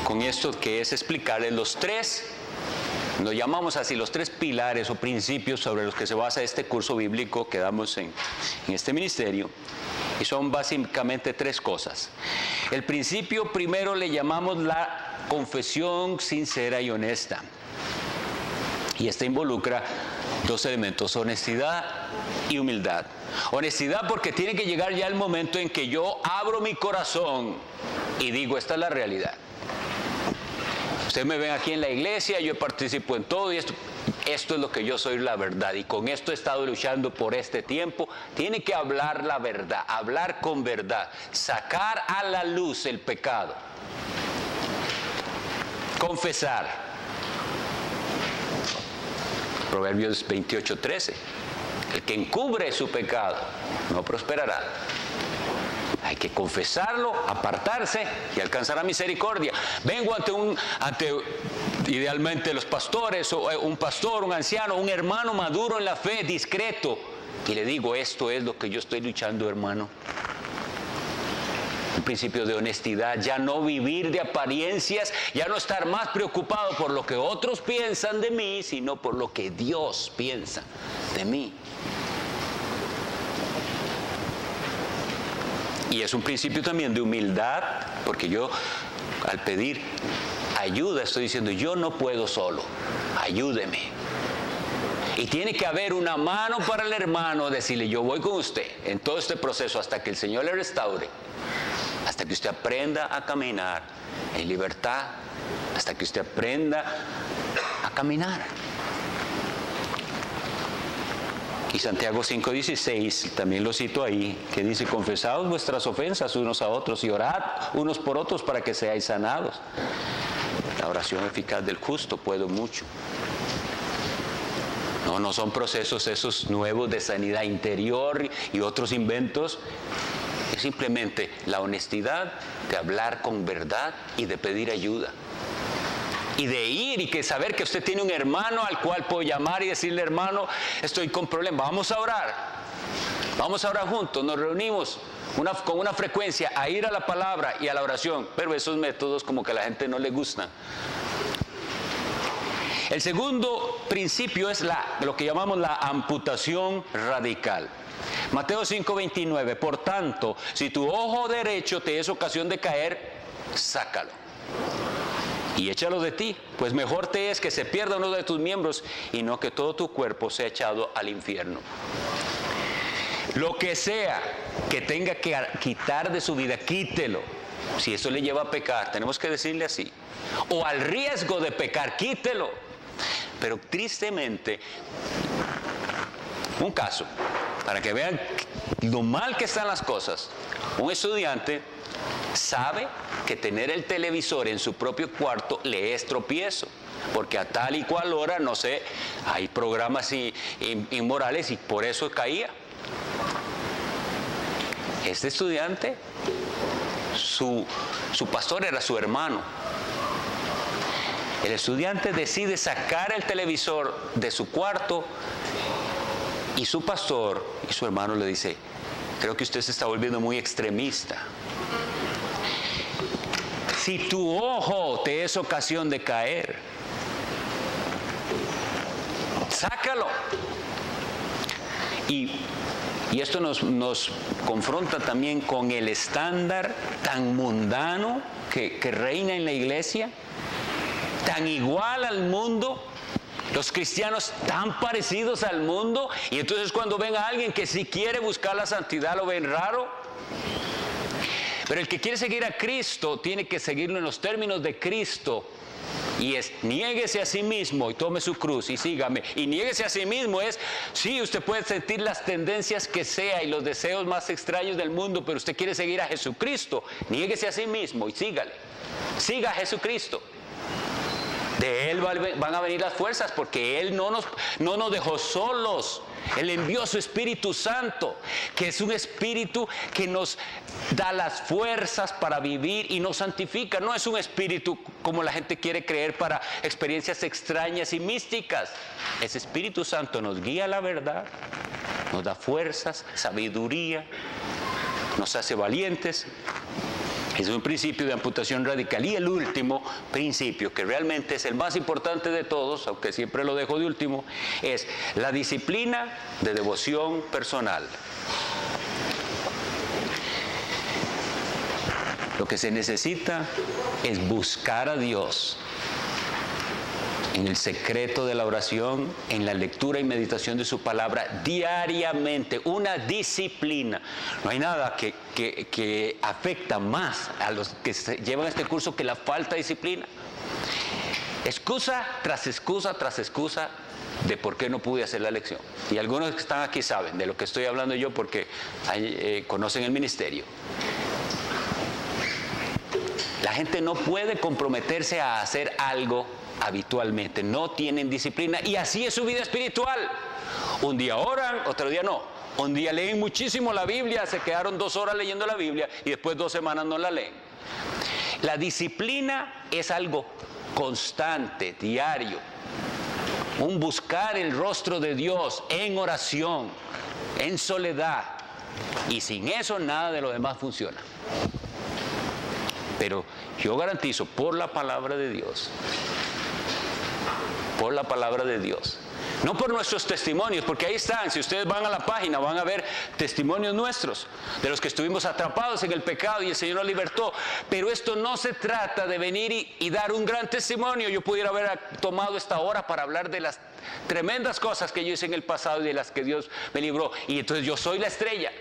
con esto, que es explicarles los tres, lo llamamos así, los tres pilares o principios sobre los que se basa este curso bíblico que damos en este ministerio. Y son básicamente tres cosas. El principio primero le llamamos la confesión sincera y honesta. Y esta involucra dos elementos: honestidad y humildad. Honestidad porque tiene que llegar ya el momento en que yo abro mi corazón y digo, esta es la realidad. Ustedes me ven aquí en la iglesia, yo participo en todo y esto es lo que yo soy, la verdad. Y con esto he estado luchando por este tiempo. Tiene que hablar la verdad, hablar con verdad, sacar a la luz el pecado. Confesar. Proverbios 28:13. El que encubre su pecado no prosperará. Hay que confesarlo, apartarse y alcanzar la misericordia. Vengo ante idealmente los pastores, o un pastor, un anciano, un hermano maduro en la fe, discreto, y le digo, esto es lo que yo estoy luchando, hermano. Un principio de honestidad, ya no vivir de apariencias, ya no estar más preocupado por lo que otros piensan de mí, sino por lo que Dios piensa de mí. Y es un principio también de humildad, porque yo al pedir ayuda estoy diciendo, yo no puedo solo, ayúdeme. Y tiene que haber una mano para el hermano, decirle, yo voy con usted en todo este proceso hasta que el Señor le restaure, hasta que usted aprenda a caminar en libertad, hasta que usted aprenda a caminar. Y Santiago 5:16, también lo cito ahí, que dice, confesaos vuestras ofensas unos a otros y orad unos por otros para que seáis sanados. La oración eficaz del justo puede mucho. No son procesos esos nuevos de sanidad interior y otros inventos. Es simplemente la honestidad de hablar con verdad y de pedir ayuda. Y de ir y que saber que usted tiene un hermano al cual puedo llamar y decirle, hermano, estoy con problemas, vamos a orar juntos, nos reunimos con una frecuencia a ir a la palabra y a la oración, pero esos métodos como que a la gente no le gustan. El segundo principio es lo que llamamos la amputación radical. Mateo 5:29, por tanto, si tu ojo derecho te es ocasión de caer, sácalo y échalo de ti, pues mejor te es que se pierda uno de tus miembros y no que todo tu cuerpo sea echado al infierno. Lo que sea que tenga que quitar de su vida, quítelo. Si eso le lleva a pecar, tenemos que decirle así. O al riesgo de pecar, quítelo. Pero tristemente, un caso, para que vean lo mal que están las cosas, un estudiante sabe que tener el televisor en su propio cuarto le es tropiezo, porque a tal y cual hora, no sé, hay programas inmorales y por eso caía. Este estudiante, su pastor era su hermano. El estudiante decide sacar el televisor de su cuarto y su pastor y su hermano le dice, creo que usted se está volviendo muy extremista. Si tu ojo te es ocasión de caer, sácalo. Y esto nos confronta también con el estándar tan mundano que reina en la iglesia, tan igual al mundo, los cristianos tan parecidos al mundo, y entonces cuando ven a alguien que sí quiere buscar la santidad lo ven raro. Pero el que quiere seguir a Cristo tiene que seguirlo en los términos de Cristo. Y es, niéguese a sí mismo y tome su cruz y sígame. Y niéguese a sí mismo es, sí, usted puede sentir las tendencias que sea y los deseos más extraños del mundo, pero usted quiere seguir a Jesucristo. Niéguese a sí mismo y sígale. Siga a Jesucristo. De Él van a venir las fuerzas, porque Él no nos dejó solos. Él envió su Espíritu Santo, que es un Espíritu que nos da las fuerzas para vivir y nos santifica. No es un Espíritu como la gente quiere creer para experiencias extrañas y místicas. Ese Espíritu Santo nos guía a la verdad, nos da fuerzas, sabiduría, nos hace valientes Es un principio de amputación radical. Y el último principio, que realmente es el más importante de todos, aunque siempre lo dejo de último, es la disciplina de devoción personal. Lo que se necesita es buscar a Dios en el secreto de la oración, en la lectura y meditación de su palabra diariamente, una disciplina. No hay nada que afecta más a los que llevan este curso que la falta de disciplina. Excusa tras excusa tras excusa de por qué no pude hacer la lección. Y algunos que están aquí saben de lo que estoy hablando yo porque conocen el ministerio. La gente no puede comprometerse a hacer algo habitualmente, no tienen disciplina y así es su vida espiritual. Un día oran, otro día no. Un día leen muchísimo la Biblia, se quedaron 2 horas leyendo la Biblia y después 2 semanas no la leen. La disciplina es algo constante, diario. Un buscar el rostro de Dios en oración, en soledad. Y sin eso nada de lo demás funciona. Pero yo garantizo por la palabra de Dios, no por nuestros testimonios, porque ahí están, si ustedes van a la página van a ver testimonios nuestros, de los que estuvimos atrapados en el pecado y el Señor nos libertó, pero esto no se trata de venir y dar un gran testimonio. Yo pudiera haber tomado esta hora para hablar de las tremendas cosas que yo hice en el pasado y de las que Dios me libró, y entonces yo soy la estrella.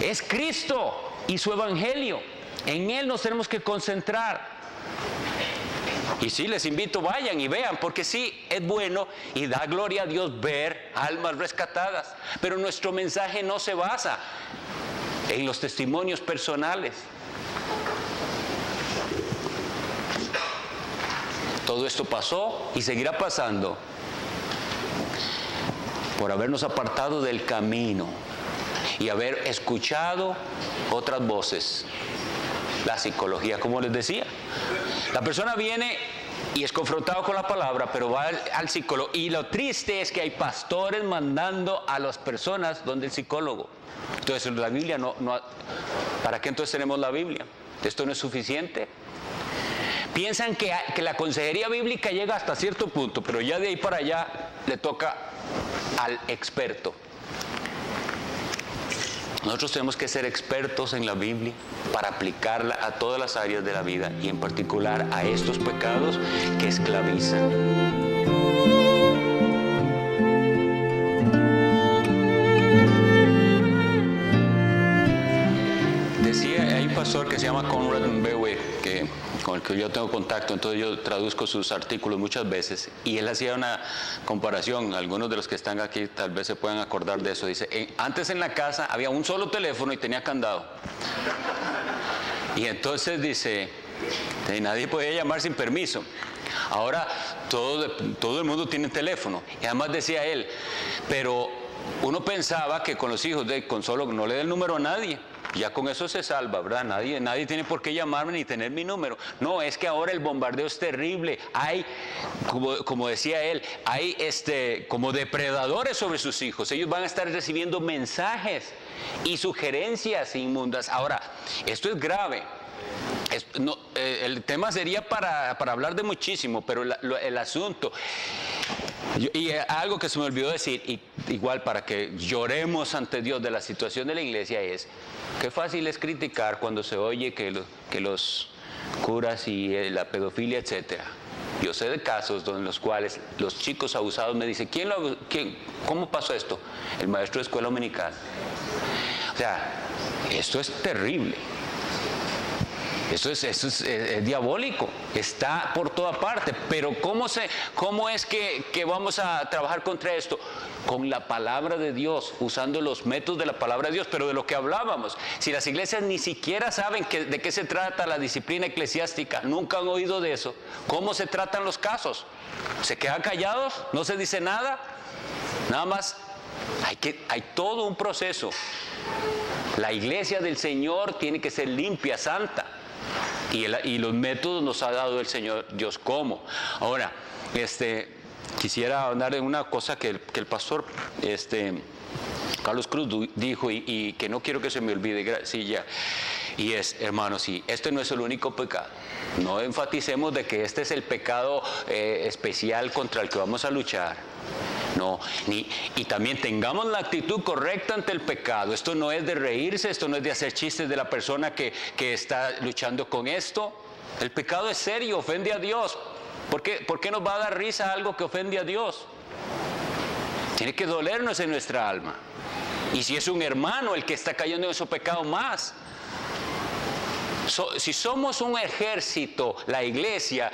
Es Cristo y su evangelio, en Él nos tenemos que concentrar. Y sí, les invito, vayan y vean, porque sí, es bueno y da gloria a Dios ver almas rescatadas. Pero nuestro mensaje no se basa en los testimonios personales. Todo esto pasó y seguirá pasando por habernos apartado del camino y haber escuchado otras voces. La psicología, como les decía. La persona viene y es confrontado con la palabra, pero va al psicólogo. Y lo triste es que hay pastores mandando a las personas donde el psicólogo. Entonces la Biblia no. ¿Para qué entonces tenemos la Biblia? ¿Esto no es suficiente? Piensan que la consejería bíblica llega hasta cierto punto, pero ya de ahí para allá le toca al experto. Nosotros tenemos que ser expertos en la Biblia para aplicarla a todas las áreas de la vida y en particular a estos pecados que esclavizan. Decía, hay un pastor que se llama Conrad Mbewe, con el que yo tengo contacto, entonces yo traduzco sus artículos muchas veces, y él hacía una comparación. Algunos de los que están aquí tal vez se puedan acordar de eso. Dice, antes en la casa había un solo teléfono y tenía candado, y entonces dice, nadie podía llamar sin permiso. Ahora todo el mundo tiene teléfono, y además decía él, pero uno pensaba que con los hijos, con solo no le dé el número a nadie, ya con eso se salva, ¿verdad? Nadie tiene por qué llamarme ni tener mi número. No, es que ahora el bombardeo es terrible. Hay, como decía él, hay como depredadores sobre sus hijos. Ellos van a estar recibiendo mensajes y sugerencias inmundas. Ahora, esto es grave. El tema sería para hablar de muchísimo, pero el asunto... Y algo que se me olvidó decir, y igual para que lloremos ante Dios de la situación de la iglesia, es qué fácil es criticar cuando se oye que los curas y la pedofilia, etcétera. Yo sé de casos en los cuales los chicos abusados me dicen, ¿cómo pasó esto? El maestro de escuela dominical. O sea, esto es terrible. Esto es diabólico, está por toda parte, pero ¿cómo es que vamos a trabajar contra esto? Con la palabra de Dios, usando los métodos de la palabra de Dios, pero de lo que hablábamos. Si las iglesias ni siquiera saben de qué se trata la disciplina eclesiástica, nunca han oído de eso, ¿cómo se tratan los casos? ¿Se quedan callados? ¿No se dice nada? Nada más, hay todo un proceso. La iglesia del Señor tiene que ser limpia, santa. Y los métodos nos ha dado el Señor Dios cómo. Ahora, quisiera hablar de una cosa que el pastor Carlos Cruz dijo y que no quiero que se me olvide. Sí, ya. Y hermanos, sí, este no es el único pecado. No enfaticemos de que este es el pecado especial contra el que vamos a luchar. No, y también tengamos la actitud correcta ante el pecado. Esto no es de reírse, esto no es de hacer chistes de la persona que está luchando con esto. El pecado es serio, ofende a Dios. ¿Por qué nos va a dar risa algo que ofende a Dios? Tiene que dolernos en nuestra alma. Y si es un hermano el que está cayendo en ese pecado más. Si somos un ejército, la iglesia,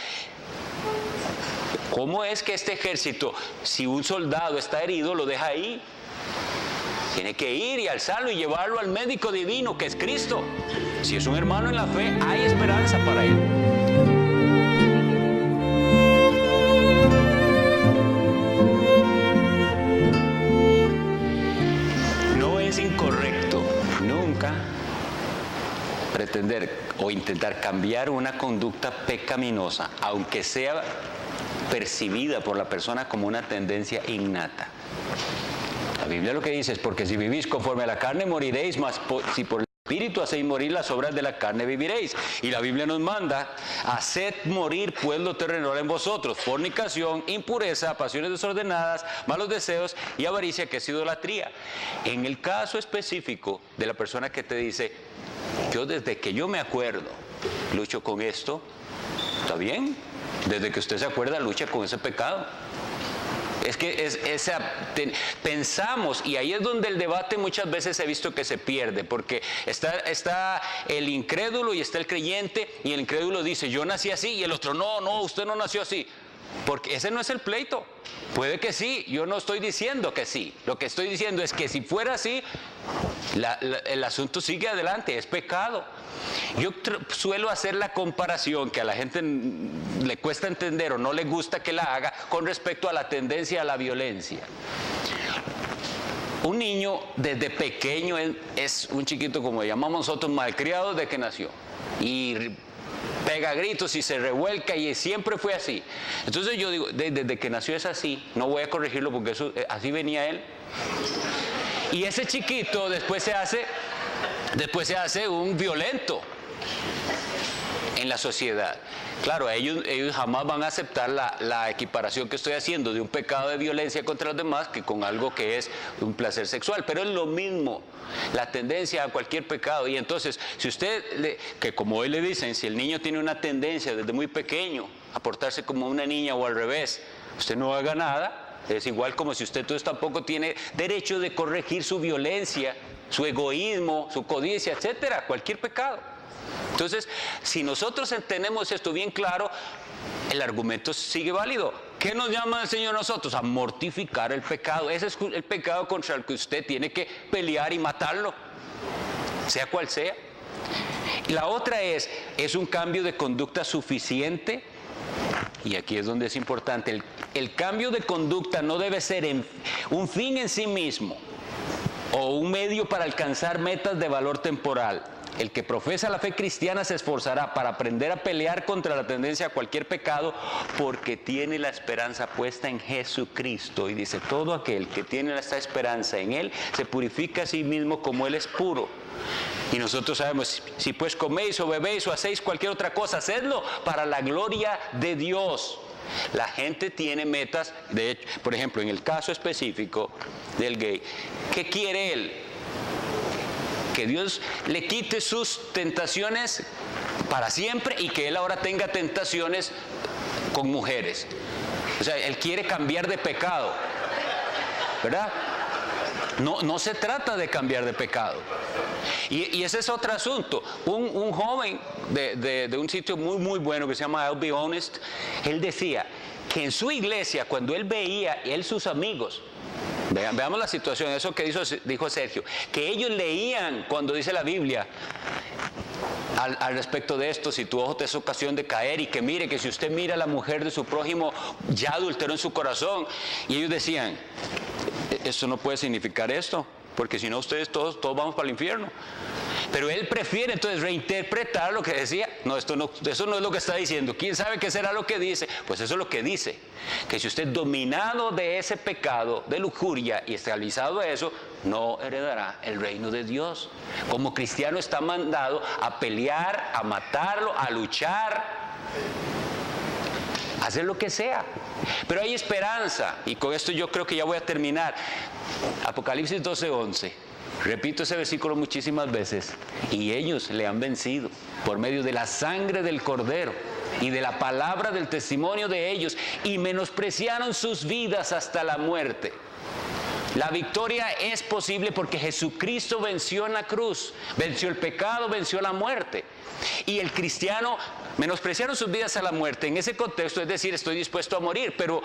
¿cómo es que este ejército, si un soldado está herido, lo deja ahí? Tiene que ir y alzarlo y llevarlo al médico divino, que es Cristo. Si es un hermano en la fe, hay esperanza para él. No es incorrecto nunca pretender o intentar cambiar una conducta pecaminosa, aunque sea percibida por la persona como una tendencia innata. La Biblia lo que dice es: porque si vivís conforme a la carne moriréis, mas si por el Espíritu hacéis morir las obras de la carne viviréis. Y la Biblia nos manda: haced morir pues lo terrenal en vosotros: fornicación, impureza, pasiones desordenadas, malos deseos y avaricia, que es idolatría. En el caso específico de la persona que te dice: yo desde que yo me acuerdo lucho con esto, ¿está bien? Desde que usted se acuerda lucha con ese pecado. Es que pensamos, y ahí es donde el debate muchas veces he visto que se pierde, porque está el incrédulo y está el creyente, y el incrédulo dice: yo nací así, y el otro: no, usted no nació así. Porque ese no es el pleito. Puede que sí, yo no estoy diciendo que sí. Lo que estoy diciendo es que si fuera así, el asunto sigue adelante, es pecado. Yo suelo hacer la comparación que a la gente le cuesta entender o no le gusta que la haga con respecto a la tendencia a la violencia. Un niño desde pequeño es un chiquito, como llamamos nosotros, malcriado desde que nació. Y pega gritos y se revuelca, y siempre fue así. Entonces yo digo, desde que nació es así, no voy a corregirlo porque eso, así venía él. Y ese chiquito después se hace un violento en la sociedad. Claro, ellos jamás van a aceptar la equiparación que estoy haciendo de un pecado de violencia contra los demás que con algo que es un placer sexual, pero es lo mismo, la tendencia a cualquier pecado. Y entonces, si usted, que como hoy le dicen, si el niño tiene una tendencia desde muy pequeño a portarse como una niña o al revés, usted no haga nada. Es igual como si usted entonces tampoco tiene derecho de corregir su violencia, su egoísmo, su codicia, etcétera, cualquier pecado. Entonces, si nosotros tenemos esto bien claro, el argumento sigue válido. ¿Qué nos llama el Señor a nosotros? A mortificar el pecado. Ese es el pecado contra el que usted tiene que pelear y matarlo, sea cual sea. Y la otra es un cambio de conducta suficiente. Y aquí es donde es importante. El cambio de conducta no debe ser un fin en sí mismo o un medio para alcanzar metas de valor temporal. El que profesa la fe cristiana se esforzará para aprender a pelear contra la tendencia a cualquier pecado, porque tiene la esperanza puesta en Jesucristo. Y dice: todo aquel que tiene esta esperanza en Él se purifica a sí mismo como Él es puro. Y nosotros sabemos: si pues coméis o bebéis o hacéis cualquier otra cosa, hacedlo para la gloria de Dios. La gente tiene metas. De hecho, por ejemplo, en el caso específico del gay, ¿qué quiere él? Que Dios le quite sus tentaciones para siempre y que él ahora tenga tentaciones con mujeres. O sea, él quiere cambiar de pecado, ¿verdad? No se trata de cambiar de pecado. Y ese es otro asunto. Un joven de un sitio muy muy bueno que se llama I'll Be Honest, él decía que en su iglesia, cuando él veía, sus amigos, veamos la situación, eso que dijo Sergio, que ellos leían cuando dice la Biblia al respecto de esto: si tu ojo te es ocasión de caer, y que mire que si usted mira a la mujer de su prójimo, ya adulteró en su corazón. Y ellos decían: eso no puede significar esto, porque si no ustedes todos vamos para el infierno. Pero él prefiere entonces reinterpretar lo que decía. No, eso no es lo que está diciendo. ¿Quién sabe qué será lo que dice? Pues eso es lo que dice. Que si usted dominado de ese pecado, de lujuria y esclavizado a eso, no heredará el reino de Dios. Como cristiano está mandado a pelear, a matarlo, a luchar, a hacer lo que sea. Pero hay esperanza. Y con esto yo creo que ya voy a terminar. Apocalipsis 12:11. Repito ese versículo muchísimas veces. Y ellos le han vencido por medio de la sangre del Cordero y de la palabra del testimonio de ellos, y menospreciaron sus vidas hasta la muerte. La victoria es posible porque Jesucristo venció en la cruz, venció el pecado, venció la muerte. Y el cristiano, menospreciaron sus vidas a la muerte. En ese contexto, es decir, estoy dispuesto a morir, pero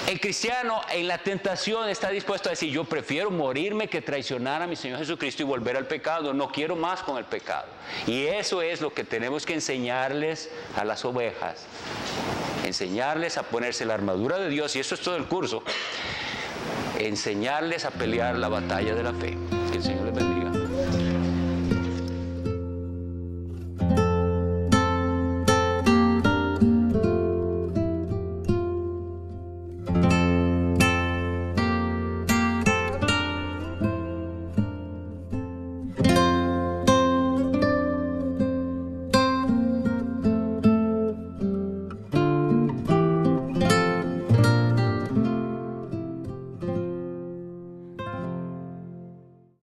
el cristiano en la tentación está dispuesto a decir: yo prefiero morirme que traicionar a mi Señor Jesucristo y volver al pecado. No quiero más con el pecado. Y eso es lo que tenemos que enseñarles a las ovejas. Enseñarles a ponerse la armadura de Dios, y eso es todo el curso. Enseñarles a pelear la batalla de la fe. Que el Señor les bendiga.